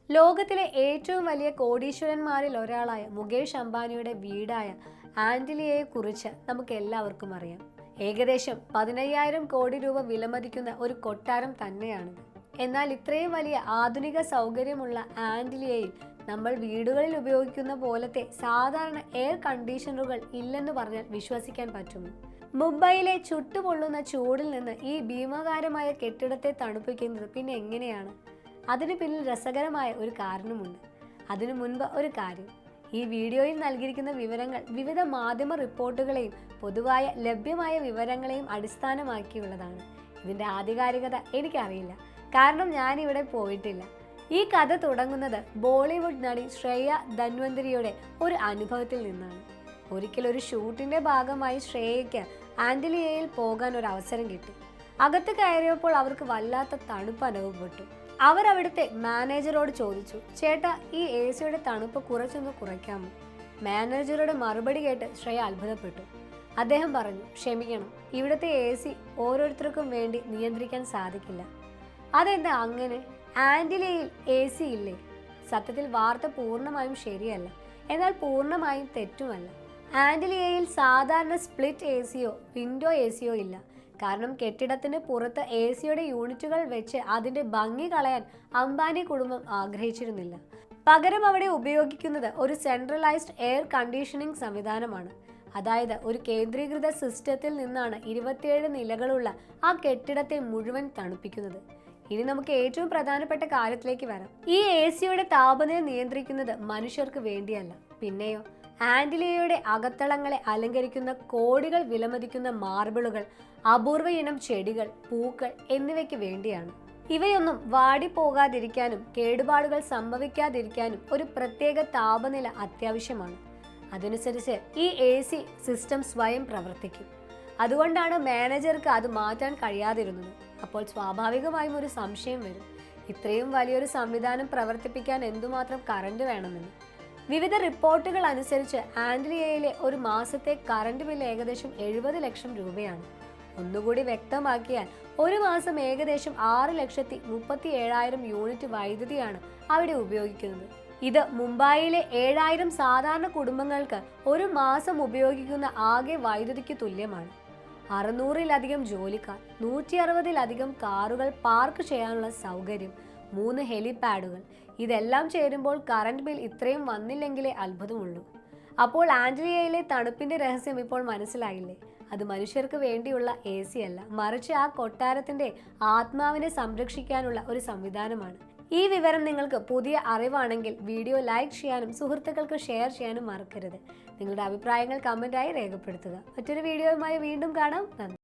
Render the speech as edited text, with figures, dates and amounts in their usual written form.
ലോകത്തിലെ ഏറ്റവും വലിയ കോടീശ്വരന്മാരിൽ ഒരാളായ മുകേഷ് അംബാനിയുടെ വീടായ ആന്റിലിയയെ കുറിച്ച് നമുക്ക് എല്ലാവർക്കും അറിയാം. ഏകദേശം 15,000 കോടി രൂപ വിലമതിക്കുന്ന ഒരു കൊട്ടാരം തന്നെയാണിത്. എന്നാൽ ഇത്രയും വലിയ ആധുനിക സൗകര്യമുള്ള ആന്റിലിയയിൽ നമ്മൾ വീടുകളിൽ ഉപയോഗിക്കുന്ന പോലത്തെ സാധാരണ എയർ കണ്ടീഷണറുകൾ ഇല്ലെന്ന് പറഞ്ഞാൽ വിശ്വസിക്കാൻ പറ്റുമോ? മുംബൈയിലെ ചുട്ടുപൊള്ളുന്ന ചൂടിൽ നിന്ന് ഈ ഭീമാകാരമായ കെട്ടിടത്തെ തണുപ്പിക്കുന്നത് പിന്നെ എങ്ങനെയാണ്? അതിന് പിന്നിൽ രസകരമായ ഒരു കാരണമുണ്ട്. അതിനു മുൻപ് ഒരു കാര്യം, ഈ വീഡിയോയിൽ നൽകിയിരിക്കുന്ന വിവരങ്ങൾ വിവിധ മാധ്യമ റിപ്പോർട്ടുകളെയും പൊതുവായ ലഭ്യമായ വിവരങ്ങളെയും അടിസ്ഥാനമാക്കിയുള്ളതാണ്. ഇതിൻ്റെ ആധികാരികത എനിക്കറിയില്ല, കാരണം ഞാനിവിടെ പോയിട്ടില്ല. ഈ കഥ തുടങ്ങുന്നത് ബോളിവുഡ് നടി ശ്രേയ ധൻവന്തരിയുടെ ഒരു അനുഭവത്തിൽ നിന്നാണ്. ഒരിക്കൽ ഒരു ഷൂട്ടിന്റെ ഭാഗമായി ശ്രേയയ്ക്ക് ആന്റിലിയയിൽ പോകാൻ ഒരു അവസരം കിട്ടി. അകത്ത് കയറിയപ്പോൾ അവർക്ക് വല്ലാത്ത തണുപ്പ് അനുഭവപ്പെട്ടു. അവർ അവിടുത്തെ മാനേജറോട് ചോദിച്ചു, ചേട്ടാ, ഈ AC-യുടെ തണുപ്പ് കുറച്ചൊന്ന് കുറയ്ക്കാമോ? മാനേജറുടെ മറുപടി കേട്ട് ശ്രേയ അത്ഭുതപ്പെട്ടു. അദ്ദേഹം പറഞ്ഞു, ക്ഷമിക്കണം, ഇവിടുത്തെ AC ഓരോരുത്തർക്കും വേണ്ടി നിയന്ത്രിക്കാൻ സാധിക്കില്ല. അതെന്താ അങ്ങനെ? ആന്റിലിയയിൽ AC ഇല്ലേ? സത്യത്തിൽ വാർത്ത പൂർണ്ണമായും ശരിയല്ല, എന്നാൽ പൂർണ്ണമായും തെറ്റുമല്ല. ആന്റിലിയയിൽ സാധാരണ സ്പ്ലിറ്റ് AC-യോ വിൻഡോ AC-യോ ഇല്ല. കാരണം കെട്ടിടത്തിന് പുറത്ത് AC-യുടെ യൂണിറ്റുകൾ വെച്ച് അതിന്റെ ഭംഗി കളയാൻ അംബാനി കുടുംബം ആഗ്രഹിച്ചിരുന്നില്ല. പകരം അവിടെ ഉപയോഗിക്കുന്നത് ഒരു സെൻട്രലൈസ്ഡ് എയർ കണ്ടീഷനിങ് സംവിധാനമാണ്. അതായത് ഒരു കേന്ദ്രീകൃത സിസ്റ്റത്തിൽ നിന്നാണ് 27 നിലകളുള്ള ആ കെട്ടിടത്തെ മുഴുവൻ തണുപ്പിക്കുന്നത്. ഇനി നമുക്ക് ഏറ്റവും പ്രധാനപ്പെട്ട കാര്യത്തിലേക്ക് വരാം. ഈ AC-യുടെ താപനില നിയന്ത്രിക്കുന്നത് മനുഷ്യർക്ക് വേണ്ടിയല്ല, പിന്നെയോ ആന്റിലിയയുടെ അകത്തളങ്ങളെ അലങ്കരിക്കുന്ന കോടികൾ വിലമതിക്കുന്ന മാർബിളുകൾ, അപൂർവ ഇനം ചെടികൾ, പൂക്കൾ എന്നിവയ്ക്ക് വേണ്ടിയാണ്. ഇവയൊന്നും വാടിപ്പോകാതിരിക്കാനും കേടുപാടുകൾ സംഭവിക്കാതിരിക്കാനും ഒരു പ്രത്യേക താപനില അത്യാവശ്യമാണ്. അതനുസരിച്ച് ഈ AC സിസ്റ്റം സ്വയം പ്രവർത്തിക്കും. അതുകൊണ്ടാണ് മാനേജർക്ക് അത് മാറ്റാൻ കഴിയാതിരുന്നത്. അപ്പോൾ സ്വാഭാവികമായും ഒരു സംശയം വരും, ഇത്രയും വലിയൊരു സംവിധാനം പ്രവർത്തിപ്പിക്കാൻ എന്തുമാത്രം കറണ്ട് വേണമെന്ന്. വിവിധ റിപ്പോർട്ടുകൾ അനുസരിച്ച് ആന്റിലിയയിലെ ഒരു മാസത്തെ കറണ്ട് ബില്ല് ഏകദേശം 70 ലക്ഷം രൂപയാണ്. ഒന്നുകൂടി വ്യക്തമാക്കിയാൽ ഒരു മാസം ഏകദേശം 6,37,000 യൂണിറ്റ് വൈദ്യുതിയാണ് അവിടെ ഉപയോഗിക്കുന്നത്. ഇത് മുംബൈയിലെ 7,000 സാധാരണ കുടുംബങ്ങൾക്ക് ഒരു മാസം ഉപയോഗിക്കുന്ന ആകെ വൈദ്യുതിക്ക് തുല്യമാണ്. 600-ലധികം ജോലിക്കാർ, 160-ലധികം കാറുകൾ പാർക്ക് ചെയ്യാനുള്ള സൗകര്യം, 3 ഹെലിപാഡുകൾ, ഇതെല്ലാം ചേരുമ്പോൾ കറണ്ട് ബിൽ ഇത്രയും വന്നില്ലെങ്കിലേ അത്ഭുതമുള്ളൂ. അപ്പോൾ ആന്റിലിയയിലെ തണുപ്പിന്റെ രഹസ്യം ഇപ്പോൾ മനസ്സിലായില്ലേ? അത് മനുഷ്യർക്ക് വേണ്ടിയുള്ള AC അല്ല, മറിച്ച് ആ കൊട്ടാരത്തിന്റെ ആത്മാവിനെ സംരക്ഷിക്കാനുള്ള ഒരു സംവിധാനമാണ്. ഈ വിവരം നിങ്ങൾക്ക് പുതിയ അറിവാണെങ്കിൽ വീഡിയോ ലൈക്ക് ചെയ്യാനും സുഹൃത്തുക്കൾക്ക് ഷെയർ ചെയ്യാനും മറക്കരുത്. നിങ്ങളുടെ അഭിപ്രായങ്ങൾ കമന്റായി രേഖപ്പെടുത്തുക. മറ്റൊരു വീഡിയോയുമായി വീണ്ടും കാണാം. നന്ദി.